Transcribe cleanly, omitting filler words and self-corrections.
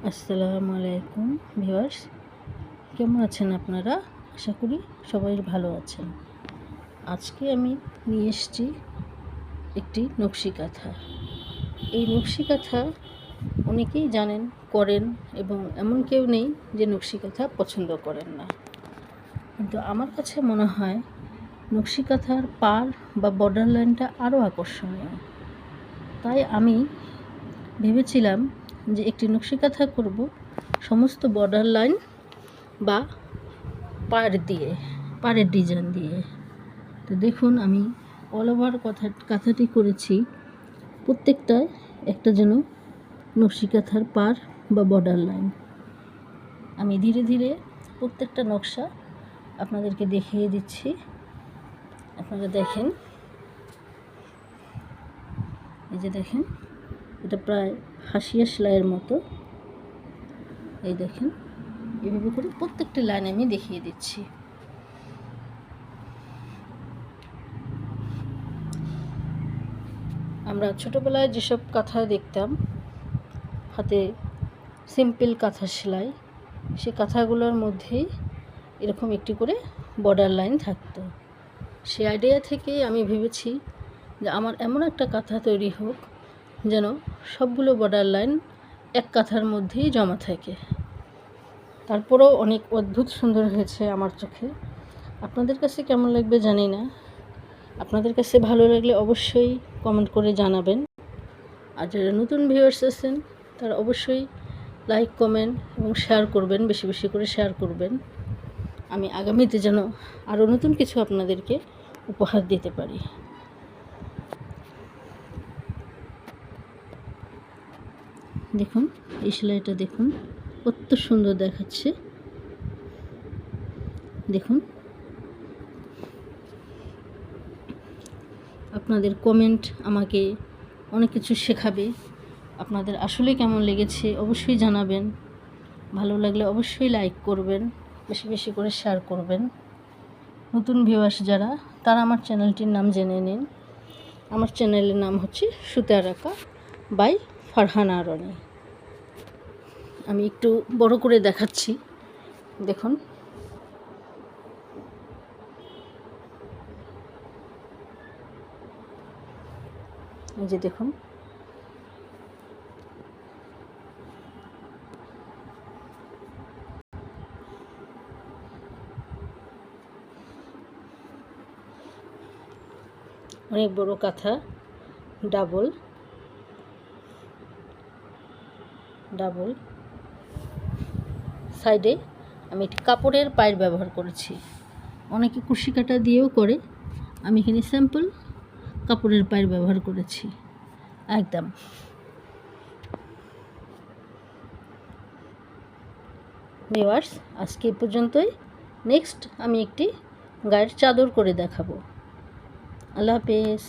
আসসালামু আলাইকুম ভিউয়ার্স, কেমন আছেন আপনারা? আশা করি সবাই ভালো আছেন। আজকে আমি নিয়ে এসেছি একটি নকশি কাঁথা। এই নকশি কাঁথা অনেকেই জানেন, করেন, এবং এমন কেউ নেই যে নকশি কাঁথা পছন্দ করেন না। কিন্তু আমার কাছে মনে হয় নকশি কাঁথার পাড় বা বর্ডার লাইনটা আরও আকর্ষণীয়। তাই আমি ভেবেছিলাম যে একটি নকশি কাঁথা করব সমস্ত বর্ডার লাইন বা পাড়ের ডিজাইন দিয়ে। তো দেখুন, আমি অল ওভার কাঁথাটি করেছি প্রত্যেকটায় একটা যেন নকশি কাঁথার পাড় বা বর্ডার লাইন। আমি ধীরে ধীরে প্রত্যেকটা নকশা আপনাদেরকে দেখিয়ে দিচ্ছি। আপনারা দেখেন, এই যে দেখেন, এটা প্রায় হাসিয়া সেলাইয়ের মতো। এই দেখেন, এভাবে করে প্রত্যেকটি লাইন আমি দেখিয়ে দিচ্ছি। আমরা ছোটোবেলায় যেসব কাঁথা দেখতাম হাতে সিম্পল কাঁথা সেলাই, সেই কাঁথাগুলোর মধ্যেই এরকম একটি করে বর্ডার লাইন থাকতো। সেই আইডিয়া থেকেই আমি ভেবেছি যে আমার এমন একটা কাঁথা তৈরি হোক যেন সবগুলো বর্ডার লাইন এক কাঁথার মধ্যেই জমা থাকে। তারপরেও অনেক অদ্ভুত সুন্দর হয়েছে আমার চোখে। আপনাদের কাছে কেমন লাগবে জানি না। আপনাদের কাছে ভালো লাগলে অবশ্যই কমেন্ট করে জানাবেন। আর যারা নতুন ভিউয়ার্স আছেন তারা অবশ্যই লাইক, কমেন্ট এবং শেয়ার করবেন, বেশি বেশি করে শেয়ার করবেন। আমি আগামীতে যেন আরও নতুন কিছু আপনাদেরকে উপহার দিতে পারি। দেখুন, এই সেলাইটা দেখুন, কত সুন্দর দেখাচ্ছে। দেখুন, আপনাদের কমেন্ট আমাকে অনেক কিছু শেখাবে। আপনাদের আসলে কেমন লেগেছে অবশ্যই জানাবেন। ভালো লাগলে অবশ্যই লাইক করবেন, বেশি বেশি করে শেয়ার করবেন। নতুন ভিউয়ার্স যারা, তারা আমার চ্যানেলটির নাম জেনে নিন। আমার চ্যানেলের নাম হচ্ছে সুতার আঁকা বাই ফারহানা রনি। আমি একটু বড় করে দেখাচ্ছি। দেখুন, এই যে দেখুন, অনেক বড় কাঁথা, ডাবল সাইডে আমি একটি কাপড়ের পায়ের ব্যবহার করেছি। অনেকে কুশি কাটা দিয়েও করে, আমি এখানে স্যাম্পল কাপড়ের পায়ের ব্যবহার করেছি একদম। ভিউয়ার্স, আজকে এই পর্যন্তই। নেক্সট আমি একটি গায়ের চাদর করে দেখাবো। আল্লাহ হাফেজ।